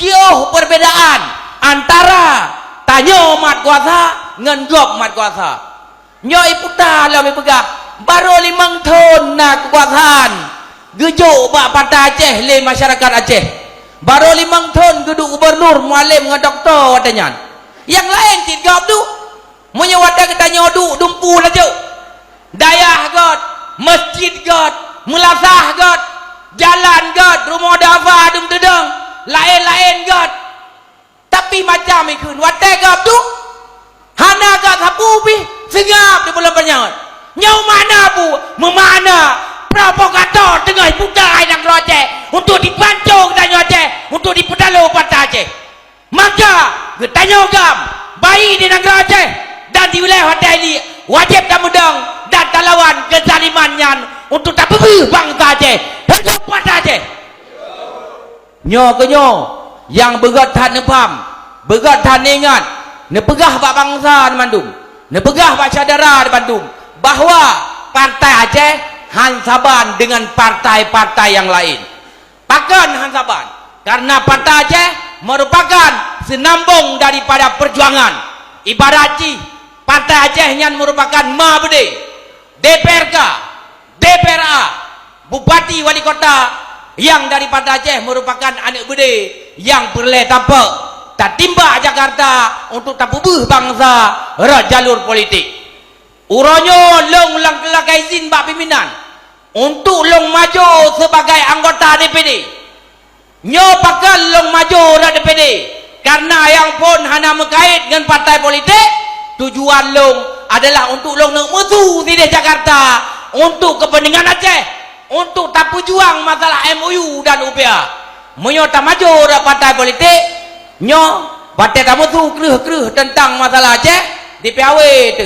jauh perbedaan antara tanyo mat kuasa ngan gop mat kuasa. Nyo iputa lah pegah baru 5 tahun nak kekuasaan gejuk bak Partai Aceh le masyarakat Aceh. Baru 5 tahun geduk gubernur mualim dengan doktor katanya. Yang lain tidak tu munyo wadah kita nyodu dumpu lajo. Dayah god, masjid god, mulasah god, jalan god, rumah dafa dum dedeng, lain-lain god. Tapi macam ikun wadah god tu hana god sapu pi sengap di bulan penyat. Nyau mana bu memana provokator tengah budaya nak Aceh untuk dipancung tanya Aceh untuk dipedalo Partai Aceh. Maka tanya gam bayi di negara Aceh dan di wilayah hotel ini wajib tamudang dan talawan kezalimannya untuk tak bebih bangsa Aceh. Hidup Partai Aceh. Nyo ke nyo yang berat tan nepam, berat tan ingat, nepegah bak bangsa di Bandung, nepegah bak saudara di Bandung bahwa Partai Aceh hansaban dengan partai-partai yang lain. Pakan hansaban karena Partai Aceh merupakan senambung daripada perjuangan. Ibaratnya Partai Aceh yang merupakan mabede, DPRK, DPRA, Bupati Wali Kota yang dari Partai Aceh merupakan anak bude yang perle tapak tak timba Jakarta untuk tak bubuh bangsa jalur politik. Uronyo long lakai izin bak pimpinan untuk long maju sebagai anggota DPD. Nyo pakal long maju ra DPD karena yang pun hana mengkait dengan partai politik. Tujuan long adalah untuk long nak mutu di Jakarta untuk kepentingan Aceh, untuk tak pujuang masalah MOU dan UPA. Menyo tak maju ra partai politik, nyo partai tak mutu kreuh-kreuh tentang masalah Aceh di PAW tu.